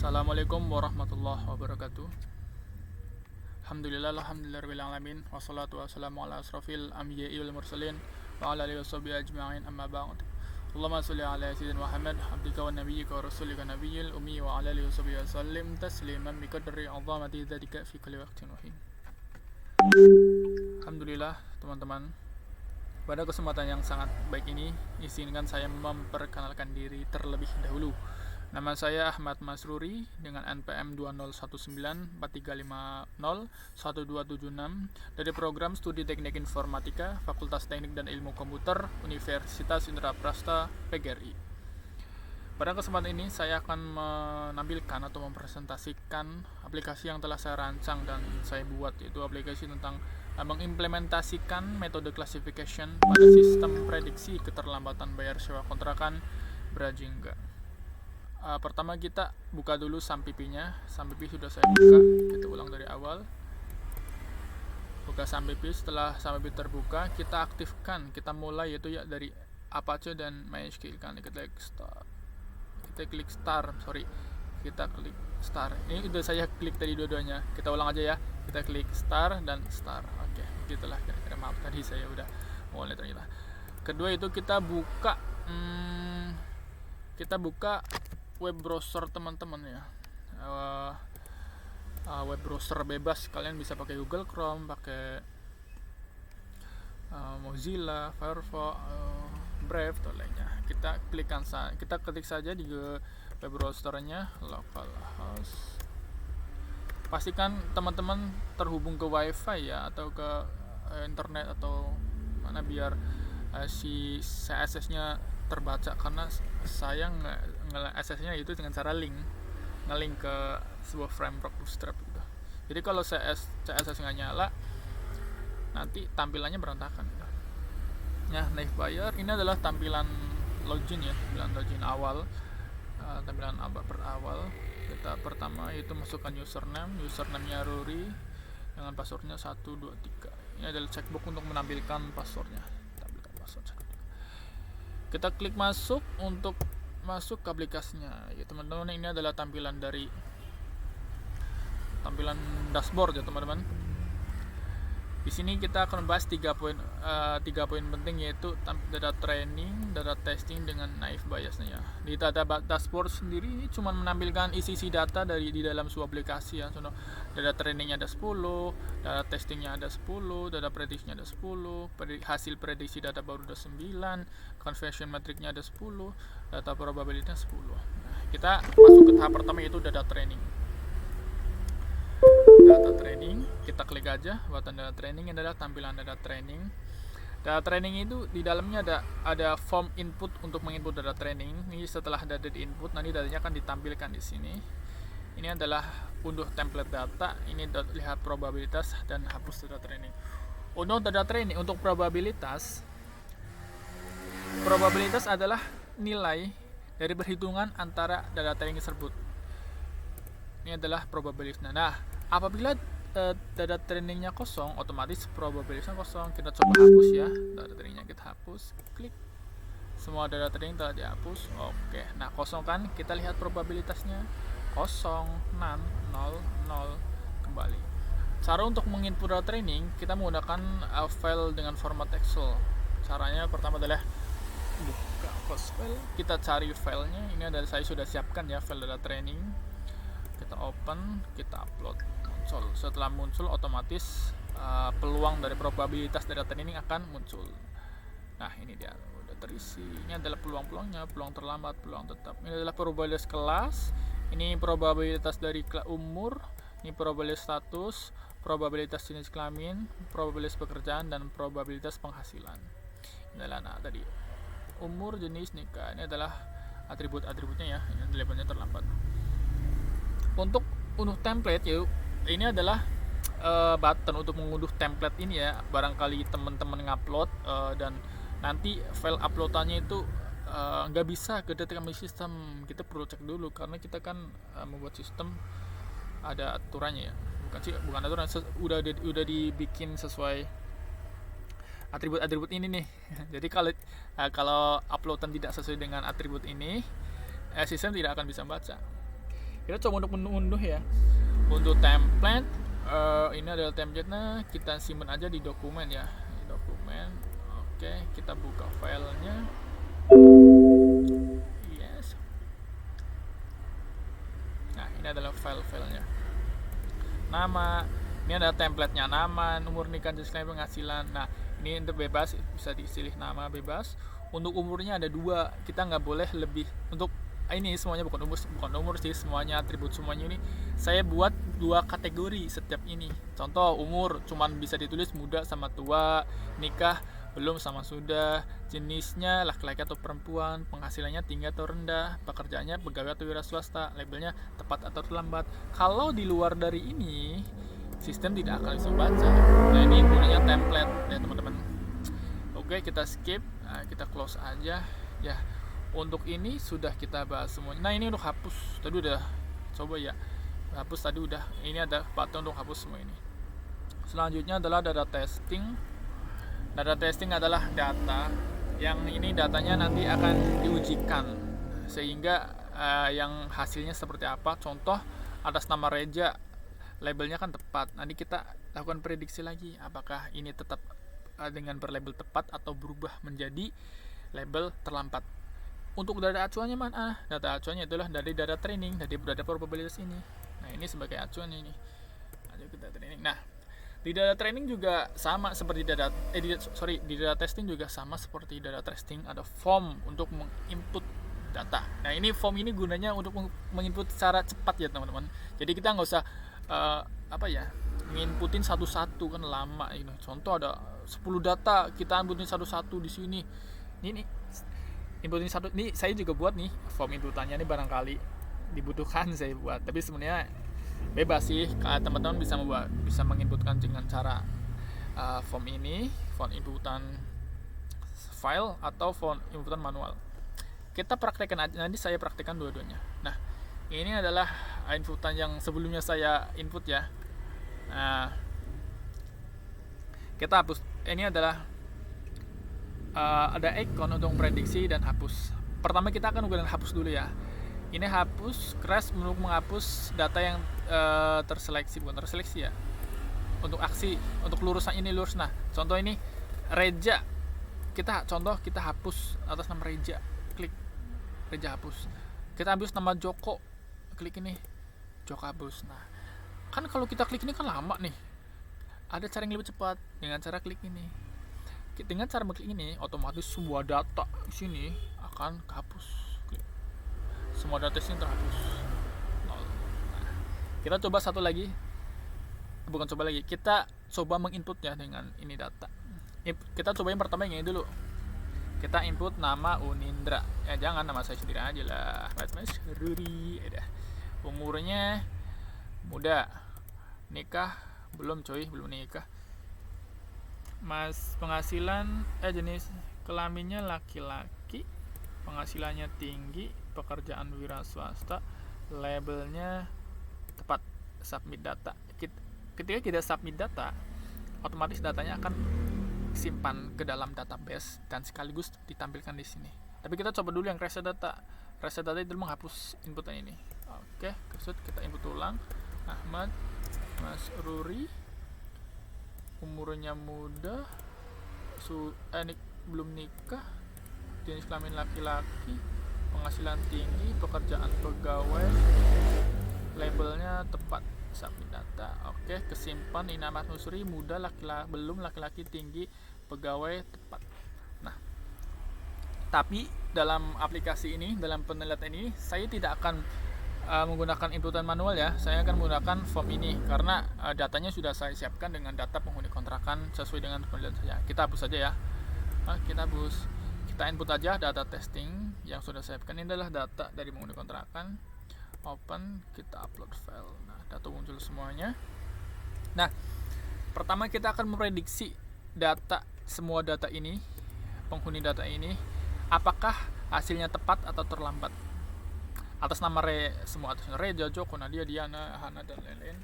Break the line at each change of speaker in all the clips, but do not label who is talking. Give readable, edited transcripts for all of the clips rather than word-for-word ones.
Assalamualaikum warahmatullahi wabarakatuh. Alhamdulillah alamin wassalatu wassalamu ala asrofil anbiya'i wal mursalin wa ala alihi washabihi ajma'in amma ba'd. Allahumma shalli ala sayyidina Muhammad abdika wa nabiyyika wa rasulika nabiyil ummi wa ala alihi washabihi wasallim tasliman bi qadri 'azamati dzalika fi kulli waqtin wa hin. Alhamdulillah teman-teman. Pada kesempatan yang sangat baik ini, izinkan saya memperkenalkan diri terlebih dahulu. Nama saya Ahmad Masruri dengan NPM 201943501276 dari program Studi Teknik Informatika Fakultas Teknik dan Ilmu Komputer Universitas Indraprasta PGRI. Pada kesempatan ini saya akan menampilkan atau mempresentasikan aplikasi yang telah saya rancang dan saya buat, yaitu aplikasi tentang mengimplementasikan metode classification pada sistem prediksi keterlambatan bayar sewa kontrakan Brajingga. Pertama kita buka dulu SAMPP-nya. SAMPP sudah saya buka, kita ulang dari awal. Buka SAMPP, setelah SAMPP terbuka, kita aktifkan, kita mulai yaitu ya dari Apache dan MySQL kan. Kita klik start. Ini udah saya klik tadi dua-duanya. Kita ulang aja ya. Kita klik start dan start. Oke, begitulah kira-kira. Maaf tadi saya udah mulai ternyata. Kedua itu kita buka web browser teman-teman ya. Web browser bebas, kalian bisa pakai Google Chrome, pakai Mozilla, Firefox, Brave dan lainnya. Kita ketik saja di web browsernya localhost. Pastikan teman-teman terhubung ke WiFi ya, atau ke internet atau mana biar si CSS-nya terbaca, karena saya nge-access-nya itu dengan cara nge-link ke sebuah framework Bootstrap gitu. Jadi kalau CSS nggak nyala, nanti tampilannya berantakan gitu. Nah, Native Buyer ini adalah tampilan login ya, tampilan login awal, tampilan berawal. Kita pertama itu masukkan username-nya Ruri dengan passwordnya 123. Ini adalah checkbox untuk menampilkan passwordnya. Tampilkan password 123. Kita klik masuk untuk masuk ke aplikasinya. Ya teman-teman, ini adalah tampilan dashboard ya teman-teman. Di sini kita akan membahas 3 poin penting, yaitu data training, data testing dengan naive biasnya ya. Di data dashboard sendiri ini cuma menampilkan isi data di dalam sebuah aplikasi ya. Contoh, data trainingnya ada 10, data testingnya ada 10, data prediksinya ada 10, hasil prediksi data baru ada 9, conversion metricnya ada 10, data probability-nya 10. Nah, kita masuk ke tahap pertama, yaitu data training. Data training, kita klik aja buatan data training. Ini adalah tampilan data training. Data training itu di dalamnya ada form input untuk menginput data training. Ini setelah data di input, nanti datanya akan ditampilkan di sini. Ini adalah unduh template data. Ini lihat probabilitas dan hapus data training. Untuk data training, untuk probabilitas adalah nilai dari perhitungan antara data training tersebut. Ini adalah probabilitasnya. Nah, apabila data trainingnya kosong, otomatis probabilitasnya kosong. Kita coba hapus ya, data trainingnya kita hapus. Klik, semua data training telah dihapus. Oke, nah kosong kan, kita lihat probabilitasnya kosong, 0, 0 kembali. Cara untuk menginput data training, kita menggunakan file dengan format Excel. Caranya pertama adalah buka host file, kita cari filenya. Ini adalah saya sudah siapkan ya, file data training. Kita open, kita upload, muncul. Setelah muncul, otomatis peluang dari probabilitas data training akan muncul. Nah, ini dia udah terisi. Ini adalah peluang-peluangnya, peluang terlambat, peluang tetap. Ini adalah probabilitas kelas, ini probabilitas dari umur, ini probabilitas status, probabilitas jenis kelamin, probabilitas pekerjaan, dan probabilitas penghasilan. Ini adalah tadi umur, jenis, nikah. Ini adalah atribut-atributnya ya. Ini labelnya terlambat. Untuk unduh template, yuk, ini adalah button untuk mengunduh template ini ya. Barangkali teman-teman ngupload dan nanti file uploadannya itu nggak bisa ke database sistem, kita perlu cek dulu, karena kita kan membuat sistem ada aturannya ya. Bukan aturan, udah dibikin sesuai atribut-atribut ini nih. Jadi kalau uploadan tidak sesuai dengan atribut ini, sistem tidak akan bisa baca. Kita coba untuk mengunduh ya. Untuk template, ini adalah template-nya, kita simpan aja di dokumen ya, di dokumen. Oke, kita buka filenya. Yes. Nah, ini adalah file-filenya. Nama, ini ada template-nya, nama, nomor nikah, disclaimer, penghasilan. Nah, ini untuk bebas, bisa disilih nama bebas. Untuk umurnya ada 2, kita nggak boleh lebih. Untuk ini semuanya bukan umur sih, semuanya atribut semuanya ini saya buat 2 kategori setiap ini. Contoh umur cuman bisa ditulis muda sama tua, nikah belum sama sudah, jenisnya laki-laki atau perempuan, penghasilannya tinggi atau rendah, pekerjaannya pegawai atau wira swasta, labelnya tepat atau terlambat. Kalau di luar dari ini sistem tidak akan bisa baca. Nah, ini gunanya template ya teman-teman. Oke, kita skip. Nah, kita close aja ya. Untuk ini sudah kita bahas semuanya. Nah, ini untuk hapus. Tadi udah coba ya. Hapus tadi udah. Ini ada button untuk hapus semua ini. Selanjutnya adalah data testing. Data testing adalah data yang ini datanya nanti akan diujikan sehingga yang hasilnya seperti apa. Contoh atas nama Reja, labelnya kan tepat. Nanti kita lakukan prediksi lagi apakah ini tetap dengan berlabel tepat atau berubah menjadi label terlambat. Untuk data acuannya mana? Data acuannya adalah dari data training, dari data probabilitas ini. Nah, ini sebagai acuan ini. Ayo kita training. Nah, di data training juga sama seperti di data testing juga sama seperti data testing, ada form untuk menginput data. Nah, ini form ini gunanya untuk menginput secara cepat ya teman-teman. Jadi kita nggak usah nginputin satu-satu, kan lama ini. Contoh ada 10 data, kita inputin satu-satu di sini. Ini inputin satu, ini saya juga buat nih form inputannya, ini barangkali dibutuhkan saya buat, tapi sebenarnya bebas sih, teman-teman bisa menginputkan dengan cara form ini, form inputan file atau form inputan manual. Kita praktekkan aja, nanti saya praktekkan dua-duanya. Nah, ini adalah inputan yang sebelumnya saya input ya. Nah, kita hapus. Ini adalah ada icon untuk prediksi dan hapus. Pertama kita akan menggunakan hapus dulu ya. Ini hapus, crash untuk menghapus data yang terseleksi, bukan terseleksi ya. Untuk aksi, untuk lurusan ini lurus. Nah, contoh ini Reja. Kita hapus atas nama Reja. Klik Reja hapus. Kita hapus nama Joko. Klik ini Joko hapus. Nah, kan kalau kita klik ini kan lama nih. Ada cara yang lebih cepat dengan cara klik ini. Dengan cara mengklik ini, otomatis semua data di sini akan kehapus. Klik. Semua data ini terhapus. Nah, kita coba satu lagi. Kita coba menginputnya dengan ini data. Kita coba yang pertama yang ini dulu. Kita input nama Unindra. Ya jangan nama saya sendiri aja lah. Mas Ruri. Umurnya muda. Nikah belum nikah. Mas penghasilan jenis kelaminnya laki-laki, penghasilannya tinggi, pekerjaan wira swasta, labelnya tepat, submit data. Ketika kita submit data, otomatis datanya akan simpan ke dalam database dan sekaligus ditampilkan di sini. Tapi kita coba dulu yang reset data. Reset data itu menghapus inputan ini. Oke, kita input ulang. Ahmad Mas Ruri, umurnya muda, belum nikah, jenis kelamin laki-laki, penghasilan tinggi, pekerjaan pegawai, labelnya tepat, submit data. Oke, kesimpan. Ini Ahmad Nusri, muda, belum laki-laki, tinggi, pegawai, tepat. Nah, tapi dalam aplikasi ini, dalam penelitian ini, saya tidak akan menggunakan inputan manual ya. Saya akan menggunakan form ini karena datanya sudah saya siapkan dengan data penghuni kontrakan sesuai dengan penelitian saya. Kita hapus saja ya. Kita hapus. Kita input aja data testing yang sudah saya siapkan. Ini adalah data dari penghuni kontrakan. Open, kita upload file. Nah, data muncul semuanya. Nah, pertama kita akan memprediksi semua data ini, penghuni data ini, apakah hasilnya tepat atau terlambat. Atas nama semua atas Reja, Joko, Nadia, Diana, Hana, dan lain-lain.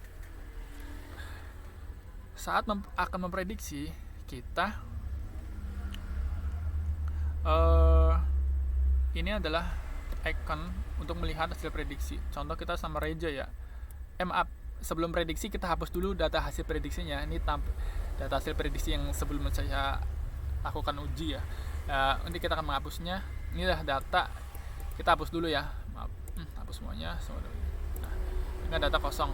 Saat akan memprediksi, kita ini adalah icon untuk melihat hasil prediksi. Contoh kita sama Reja ya. Maaf, sebelum prediksi kita hapus dulu data hasil prediksinya. Ini data hasil prediksi yang sebelum saya lakukan uji ya. Nanti kita akan menghapusnya. Inilah data, kita hapus dulu ya. Maaf, hapus semuanya. Nah, ini data kosong.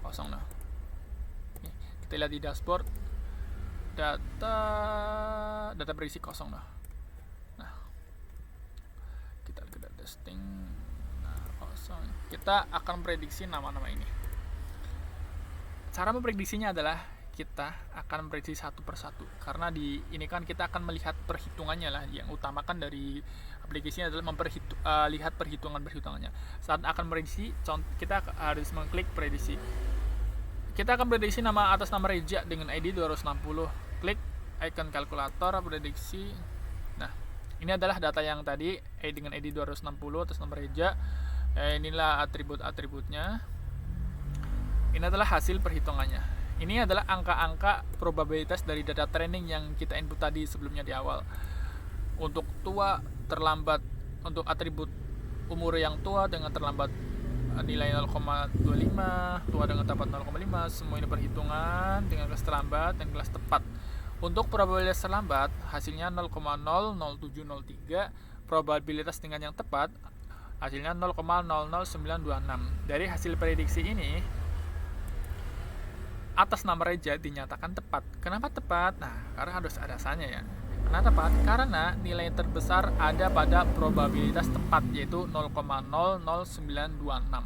Nah. Nih, kita lihat di dashboard. Data berisi kosong nah. Kita testing. Nah, kosong. Kita akan prediksi nama-nama ini. Cara memprediksinya adalah kita akan memprediksi satu persatu, karena ini kan kita akan melihat perhitungannya lah. Yang utamakan dari aplikasinya adalah lihat perhitungannya. Saat akan prediksi, kita harus mengklik prediksi. Kita akan prediksi atas nama Reja dengan ID 260. Klik icon kalkulator prediksi. Nah, ini adalah data yang tadi dengan ID 260 atas nama Reja. Inilah atribut-atributnya. Ini adalah hasil perhitungannya. Ini adalah angka-angka probabilitas dari data training yang kita input tadi sebelumnya di awal. Untuk tua, terlambat, untuk atribut umur yang tua dengan terlambat nilai 0,25, tua dengan tepat 0,5, semua ini perhitungan dengan kelas terlambat dan kelas tepat. Untuk probabilitas terlambat, hasilnya 0,00703, probabilitas dengan yang tepat, hasilnya 0,00926. Dari hasil prediksi ini, atas nama Reja dinyatakan tepat. Kenapa tepat? Nah, karena harus ada dasarnya ya. Kenapa tepat? Karena nilai terbesar ada pada probabilitas tepat, yaitu 0,00926.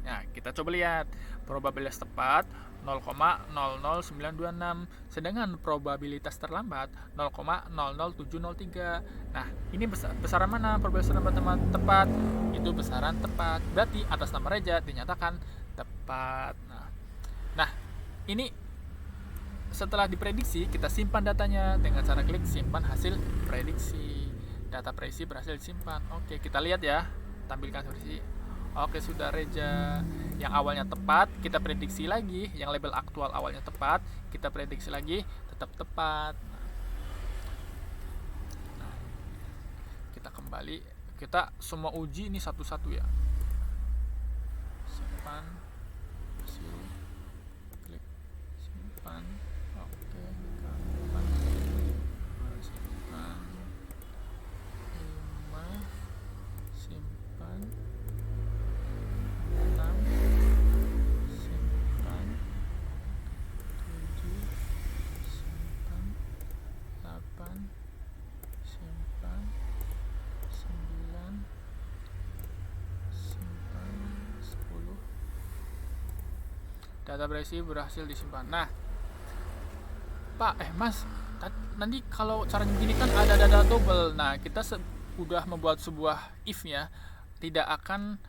Nah, kita coba lihat. Probabilitas tepat 0,00926, sedangkan probabilitas terlambat 0,00703. Nah, ini besaran mana probabilitas terlambat tepat? Itu besaran tepat. Berarti atas nama Reja dinyatakan tepat. Nah, ini setelah diprediksi, kita simpan datanya dengan cara klik simpan hasil prediksi. Data prediksi berhasil disimpan. Oke, kita lihat ya, tampilkan prediksi. Oke, sudah Reja. Yang awalnya tepat, kita prediksi lagi. Yang label aktual awalnya tepat, kita prediksi lagi, tetap tepat. Nah, kita kembali. Kita semua uji ini satu-satu ya. Simpan hasil. Oke, simpan 5, simpan 6, simpan 7, simpan 8, simpan 9, simpan 10. Data berisi berhasil disimpan. Nah, Pak, Mas, nanti kalau caranya begini kan ada data double. Nah, kita sudah membuat sebuah if-nya, tidak akan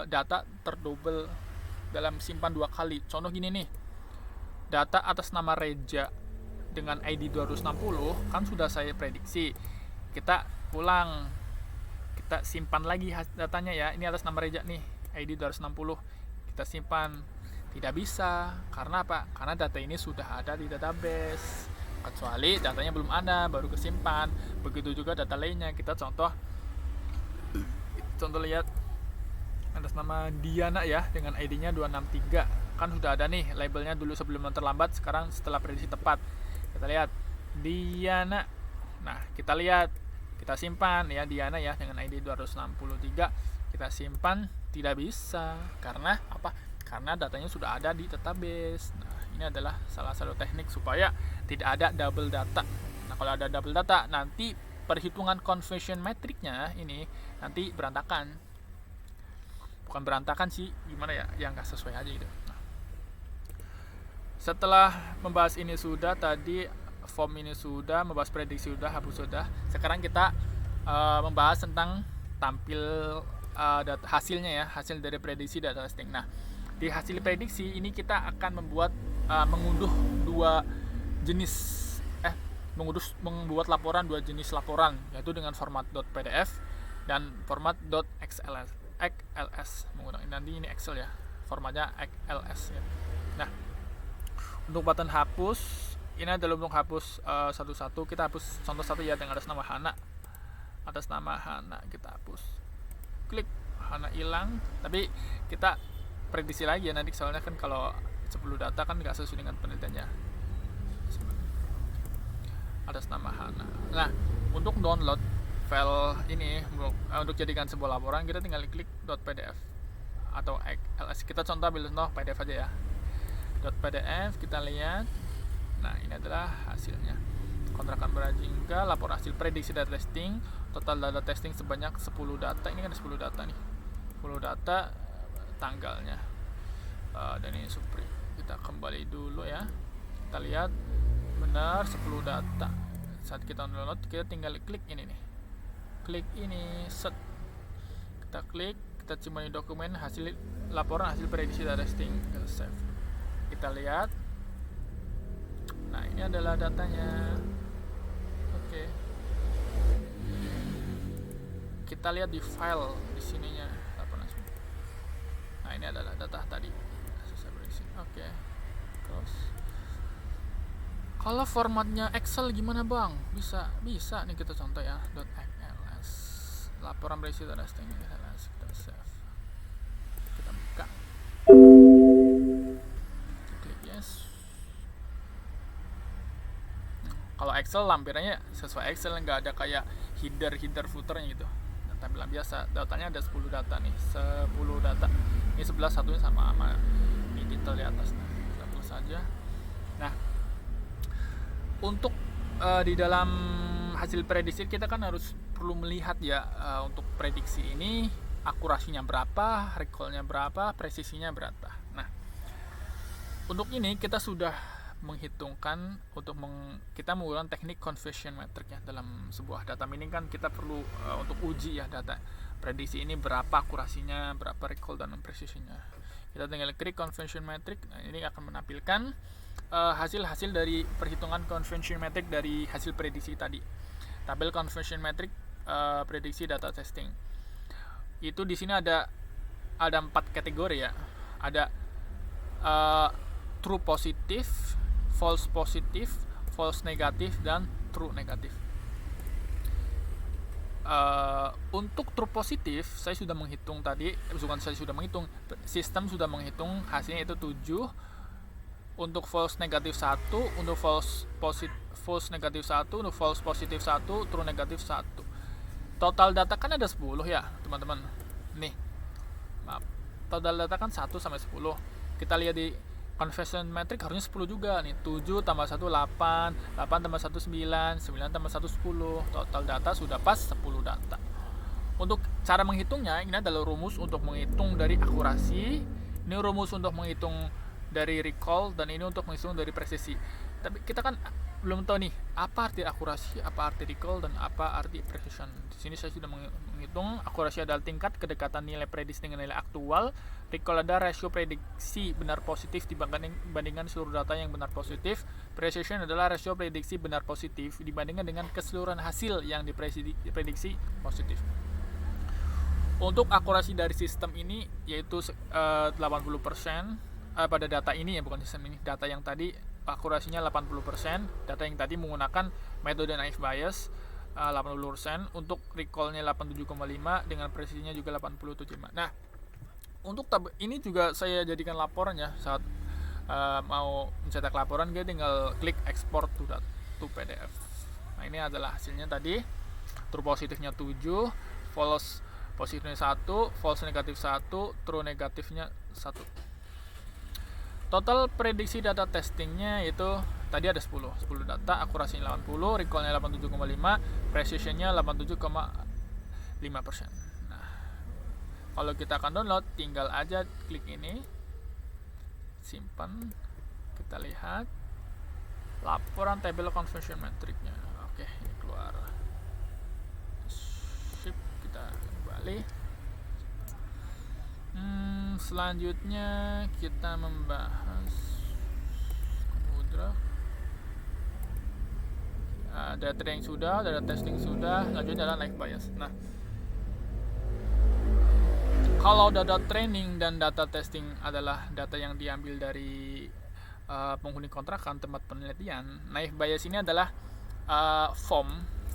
data terdouble dalam simpan 2 kali. Contoh gini nih, data atas nama Reja dengan ID 260 kan sudah saya prediksi. Kita ulang, kita simpan lagi datanya ya. Ini atas nama Reja nih, ID 260. Kita simpan. Tidak bisa, karena apa? Karena data ini sudah ada di database, kecuali datanya belum ada, baru kesimpan. Begitu juga data lainnya. Kita contoh lihat atas nama Diana ya, dengan ID-nya 263. Kan sudah ada nih labelnya dulu sebelum terlambat, sekarang setelah prediksi tepat. Kita lihat Diana. Nah, kita lihat, kita simpan ya Diana ya dengan ID 263. Kita simpan, tidak bisa. Karena apa? Karena datanya sudah ada di database. Nah, ini adalah salah satu teknik supaya tidak ada double data. Nah, kalau ada double data, nanti perhitungan conversion metricnya ini nanti berantakan. Bukan berantakan sih, gimana ya? Yang nggak sesuai aja gitu. Nah, setelah membahas ini sudah, tadi form ini sudah, membahas prediksi sudah, hapus sudah. Sekarang kita membahas tentang tampil hasilnya ya, hasil dari prediksi data testing. Nah, di hasil prediksi ini kita akan mengunduh membuat laporan 2 jenis laporan, yaitu dengan format .pdf dan format .xls menggunakan nanti ini Excel ya, formatnya XLS ya. Nah, untuk button hapus ini adalah untuk hapus satu-satu. Kita hapus contoh satu ya dengan atas nama Hana. atas nama Hana, kita hapus, klik, Hana hilang. Tapi kita prediksi lagi ya nanti, soalnya kan kalau 10 data kan nggak sesuai dengan penelitiannya. Atas nama Hana. Nah, untuk download file ini untuk jadikan sebuah laporan, kita tinggal klik .pdf atau ls. Kita contoh PDF aja ya. .pdf, kita lihat. Nah, ini adalah hasilnya. Kontrakan berjingga, laporan hasil prediksi data testing, total data testing sebanyak 10 data. Ini kan ada 10 data nih. 10 data tanggalnya. Dan ini Supri. Kita kembali dulu ya. Kita lihat benar 10 data. Saat kita download, kita tinggal klik ini nih. Klik ini, set. Kita klik, kita cuma di dokumen hasil laporan hasil prediksi data testing, kita save. Kita lihat. Nah, ini adalah datanya. Oke. Kita lihat di file di sininya laporan. Nah, ini adalah data tadi. Oke. Terus kalau formatnya Excel gimana bang? Bisa nih, kita contoh ya. .xls laporan berisi data testing, kita save, kita buka, klik yes. Kalau Excel lampirannya sesuai Excel, nggak ada kayak header footernya gitu. Tampilan biasa. Datanya ada 10 data nih, 10 data. Ini 11, satunya sama ini detail di atas. Nah, kita tulis saja. Nah, untuk di dalam hasil prediksi kita kan perlu melihat ya, untuk prediksi ini akurasinya berapa, recallnya berapa, presisinya berapa. Nah, untuk ini kita sudah menghitungkan kita menggunakan teknik conversion metric ya. Dalam sebuah data mining kan kita perlu untuk uji ya data prediksi ini berapa akurasinya, berapa recall dan presisinya. Kita tinggal klik conversion metric. Nah, ini akan menampilkan hasil dari perhitungan conversion metric dari hasil prediksi tadi. Tabel conversion metric prediksi data testing. Itu di sini ada 4 kategori ya. Ada true positif, false positif, false negatif, dan true negatif. Untuk true positif saya sudah menghitung tadi, sistem sudah menghitung hasilnya itu 7. Untuk false negatif 1, untuk false negatif 1, untuk false positif 1, true negatif 1. Total data kan ada 10 ya teman-teman. Nih, maaf, total data kan 1 sampai 10. Kita lihat di conversion metric harusnya 10 juga nih. 7 tambah 1 8, 8 tambah 1 9, 9 tambah 1 10. Total data sudah pas 10 data. Untuk cara menghitungnya, ini adalah rumus untuk menghitung dari akurasi, ini rumus untuk menghitung dari recall, dan ini untuk menghitung dari presisi. Tapi kita kan belum tahu nih apa arti akurasi, apa arti recall, dan apa arti precision. Di sini saya sudah menghitung akurasi adalah tingkat kedekatan nilai prediksi dengan nilai aktual. Recall adalah rasio prediksi benar positif dibandingkan seluruh data yang benar positif. Precision adalah rasio prediksi benar positif dibandingkan dengan keseluruhan hasil yang diprediksi positif. Untuk akurasi dari sistem ini yaitu 80%. Pada data ini ya, bukan sistem ini, data yang tadi akurasinya 80%, data yang tadi menggunakan metode naive Bayes 80%, untuk recallnya 87,5, dengan presisinya juga 87,5. Nah, untuk ini juga saya jadikan laporan ya. Saat mau mencetak laporan, kita tinggal klik export to PDF. Nah, ini adalah hasilnya tadi. True positifnya 7, false positifnya 1, false negatif 1, true negatifnya 1. Total prediksi data testingnya itu tadi ada 10 data, akurasinya 80, recallnya 87,5, precisionnya 87,5%. Nah, kalau kita akan download, tinggal aja klik ini, simpan, kita lihat laporan tabel conversion metricnya. Oke, ini keluar. Sip, kita kembali. Selanjutnya kita membahas data training sudah, data testing sudah, selanjutnya adalah naive Bayes. Nah, kalau data training dan data testing adalah data yang diambil dari penghuni kontrakan, tempat penelitian, naive Bayes ini adalah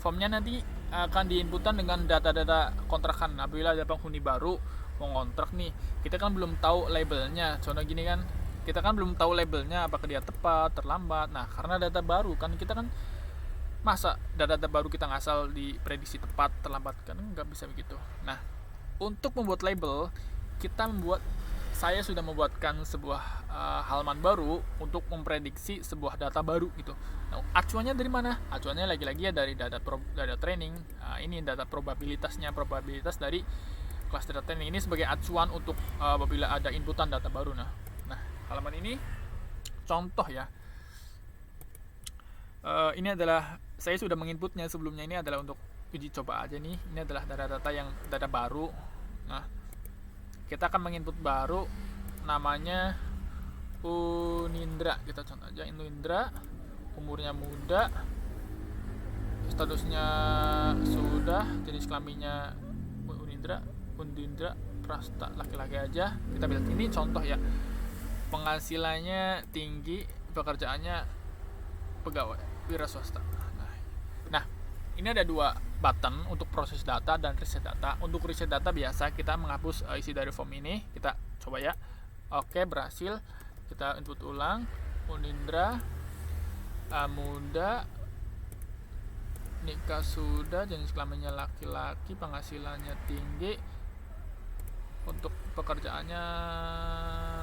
formnya nanti akan diinputkan dengan data-data kontrakan. Apabila ada penghuni baru mau ngontrak nih, kita kan belum tahu labelnya. Contoh gini kan, kita kan belum tahu labelnya apakah dia tepat, terlambat. Nah, karena data baru kan kita kan, masa data-data baru kita ngasal diprediksi tepat, terlambat, kan nggak bisa begitu. Nah, untuk membuat label, saya sudah membuatkan sebuah halaman baru untuk memprediksi sebuah data baru gitu. Nah, acuannya dari mana? Acuannya lagi-lagi ya dari data training. Ini data probabilitas dari kelas data training ini sebagai acuan untuk apabila ada inputan data baru. Nah, halaman ini contoh ya. Ini adalah saya sudah menginputnya sebelumnya, ini adalah untuk uji coba aja nih. Ini adalah data baru. Nah, kita akan menginput baru namanya Unindra. Kita contoh aja Unindra, umurnya muda, statusnya sudah, jenis kelaminnya Unindra, prasta laki-laki aja. Kita bilang ini contoh ya. Penghasilannya tinggi, pekerjaannya pegawai wira swasta. Nah, ini ada dua button untuk proses data dan reset data. Untuk reset data biasa kita menghapus isi dari form ini. Kita coba ya. Oke, berhasil. Kita input ulang. Unindra, muda, nikah sudah, jenis kelaminnya laki-laki, penghasilannya tinggi, untuk pekerjaannya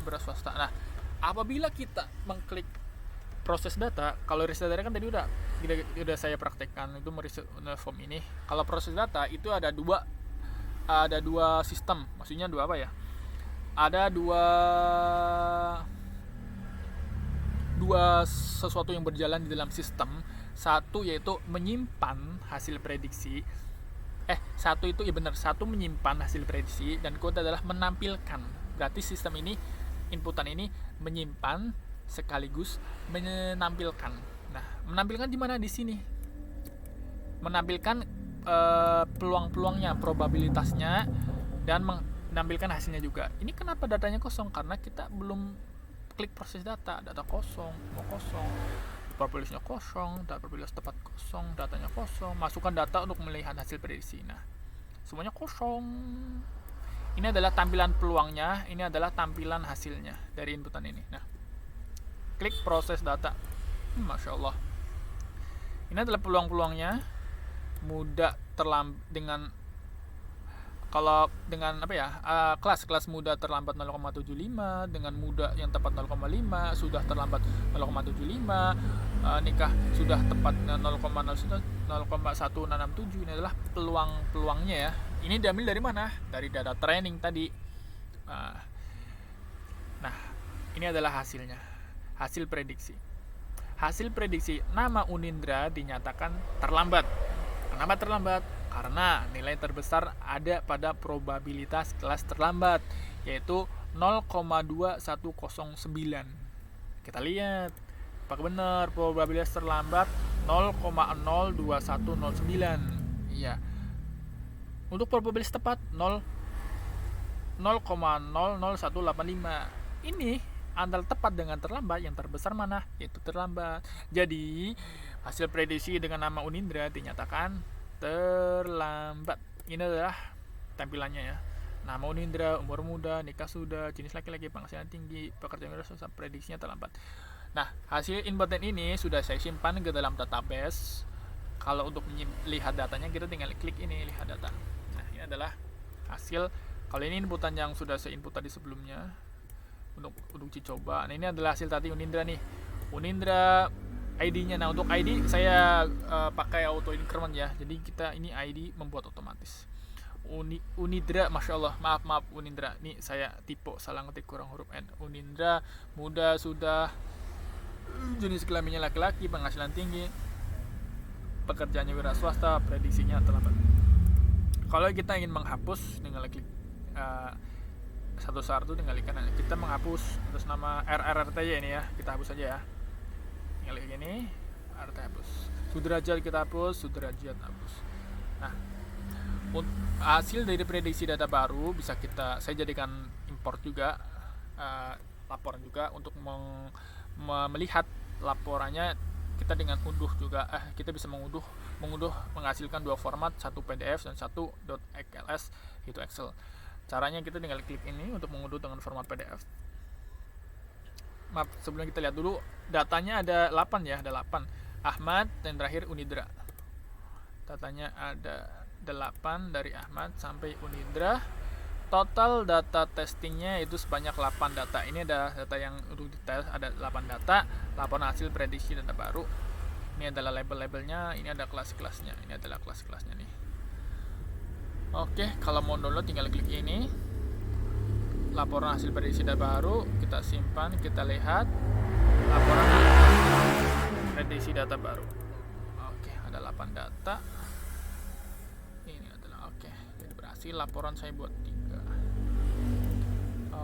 wira swasta. Nah, apabila kita mengklik proses data, kalau reset data kan tadi udah saya praktekkan itu mereset form ini. Kalau proses data itu ada dua sistem, maksudnya dua apa ya? Ada dua sesuatu yang berjalan di dalam sistem. Satu yaitu menyimpan hasil prediksi. Satu menyimpan hasil prediksi, dan kedua adalah menampilkan. Berarti sistem ini, inputan ini menyimpan sekaligus menampilkan. Nah, menampilkan di mana? Di sini. Menampilkan peluang-peluangnya, probabilitasnya, dan menampilkan hasilnya juga. Ini kenapa datanya kosong? Karena kita belum klik proses data kosong, probabilitasnya kosong, probabilitas tepat kosong, datanya kosong, masukkan data untuk melihat hasil prediksi. Nah, semuanya kosong. Ini adalah tampilan peluangnya, ini adalah tampilan hasilnya dari inputan ini. Nah, klik proses data. Masya Allah. Ini adalah peluang-peluangnya. Muda terlambat kelas muda terlambat 0,75, dengan muda yang tepat 0,5, sudah terlambat 0,75, nikah sudah tepat 0,167. Ini adalah peluang-peluangnya ya. Ini diambil dari mana? Dari data training tadi. Nah, ini adalah hasilnya. Hasil prediksi nama Unindra dinyatakan terlambat. Kenapa terlambat? Karena nilai terbesar ada pada probabilitas kelas terlambat, yaitu 0,2109. Kita lihat apakah benar probabilitas terlambat 0,02109. Iya. Untuk probabilitas tepat 0,00185. Ini antara tepat dengan terlambat, yang terbesar mana? Yaitu terlambat. Jadi hasil prediksi dengan nama Unindra dinyatakan terlambat. Ini adalah tampilannya ya. Nama Unindra, umur muda, nikah sudah, jenis laki-laki, penghasilan tinggi, pekerjaan wira swasta, prediksinya terlambat. Nah, hasil inputan ini sudah saya simpan ke dalam database. Kalau untuk melihat datanya, kita tinggal klik ini, lihat data. Nah, ini adalah hasil. Kalau ini inputan yang sudah saya input tadi sebelumnya untuk uji coba. Nah, ini adalah hasil tadi Unindra nih. Unindra ID-nya. Nah, untuk ID saya pakai auto increment ya. Jadi kita ini ID membuat otomatis. Unindra, masya Allah, maaf Unindra. Ini saya tipe salah ngetik, kurang huruf N. Unindra, muda sudah, jenis kelaminnya laki-laki, penghasilan tinggi, pekerjaannya wira swasta, prediksinya terlambat. Kalau kita ingin menghapus, tinggal klik satu-satu, tinggal klik kanan. Kita menghapus terus nama RRRT ini ya, kita hapus aja ya. Tinggal klik ini, RT hapus. Sudrajat kita hapus, Sudrajat hapus. Nah, hasil dari prediksi data baru bisa saya jadikan import juga, laporan juga untuk melihat laporannya kita dengan unduh juga kita bisa mengunduh menghasilkan dua format, satu PDF dan satu .xls itu Excel. Caranya kita tinggal klik ini untuk mengunduh dengan format PDF. Maaf, sebelum kita lihat dulu datanya ada 8 ya, ada 8 Ahmad dan terakhir Unidra. Datanya ada 8 dari Ahmad sampai Unidra. Total data testingnya itu sebanyak 8 data. Ini ada data yang untuk dites, ada 8 data, laporan hasil prediksi data baru. Ini adalah label-labelnya, ini ada kelas-kelasnya, ini adalah kelas-kelasnya nih. Oke, kalau mau download tinggal klik ini. Laporan hasil prediksi data baru, kita simpan, kita lihat laporan hasil prediksi data baru. Oke, ada 8 data. Ini adalah jadi berhasil, laporan saya buat 3.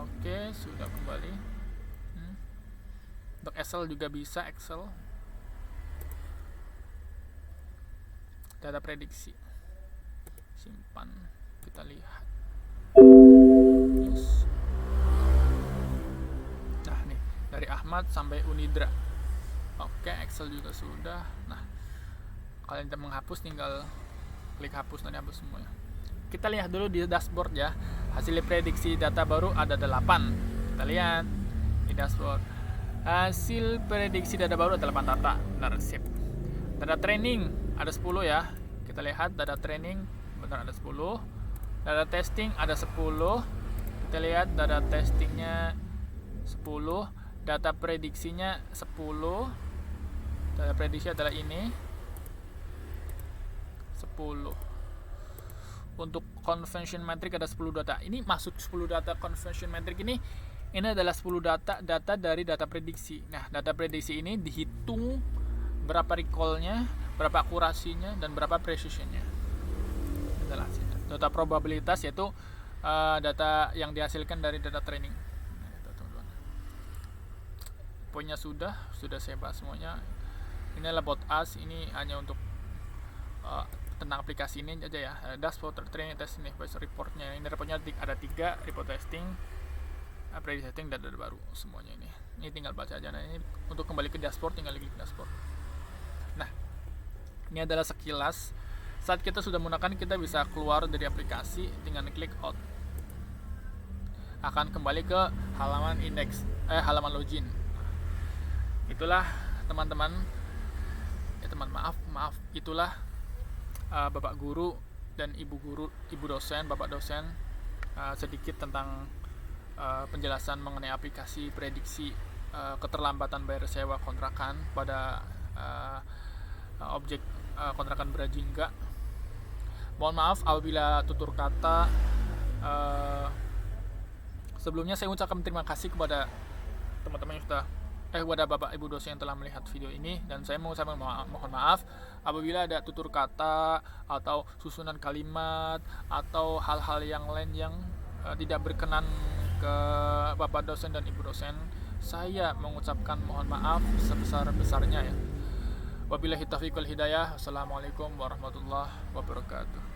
Oke, sudah kembali. Untuk Excel juga bisa, Excel data prediksi, simpan, kita lihat. Yes. Nah nih, dari Ahmad sampai Unidra. Oke, Excel juga sudah. Nah, kalian tidak menghapus, tinggal klik hapus, nanti hapus semuanya. Kita lihat dulu di dashboard ya. Hasil prediksi data baru ada 8. Kita lihat di dashboard. Hasil prediksi data baru ada 8 data. Benar, sip. Data training ada 10 ya. Kita lihat data training benar ada 10. Data testing ada 10. Kita lihat data testingnya 10. Data prediksinya 10. Data prediksi adalah ini 10. Untuk convention metric ada 10 data. Ini masuk 10 data convention metric ini adalah 10 data dari data prediksi. Nah, data prediksi ini dihitung berapa recall-nya, berapa akurasinya, dan berapa precision-nya. Adalah data probabilitas, yaitu data yang dihasilkan dari data training. Poinnya sudah saya bahas semuanya. Ini adalah about us, ini hanya untuk tentang aplikasi ini aja ya. Dashboard, training, testing, reportnya. Ini reportnya ada 3, report testing, prediksi testing, dan data baru semuanya ini. Ini tinggal baca aja. Nah, ini untuk kembali ke dashboard tinggal klik dashboard. Nah, ini adalah sekilas. Saat kita sudah menggunakan, kita bisa keluar dari aplikasi dengan klik out. Akan kembali ke halaman index, halaman login. Itulah teman-teman. Maaf. Itulah Bapak guru dan ibu dosen, Bapak dosen, sedikit tentang penjelasan mengenai aplikasi prediksi keterlambatan bayar sewa kontrakan pada objek kontrakan berjingga. Mohon maaf apabila tutur kata. Sebelumnya saya ucapkan terima kasih kepada teman-teman yang sudah kepada Bapak Ibu dosen yang telah melihat video ini, dan saya mengucapkan mohon maaf apabila ada tutur kata atau susunan kalimat atau hal-hal yang lain yang tidak berkenan ke Bapak dosen dan Ibu dosen. Saya mengucapkan mohon maaf sebesar-besarnya ya. Wabillahi taufiq wal hidayah. Wassalamualaikum warahmatullahi wabarakatuh.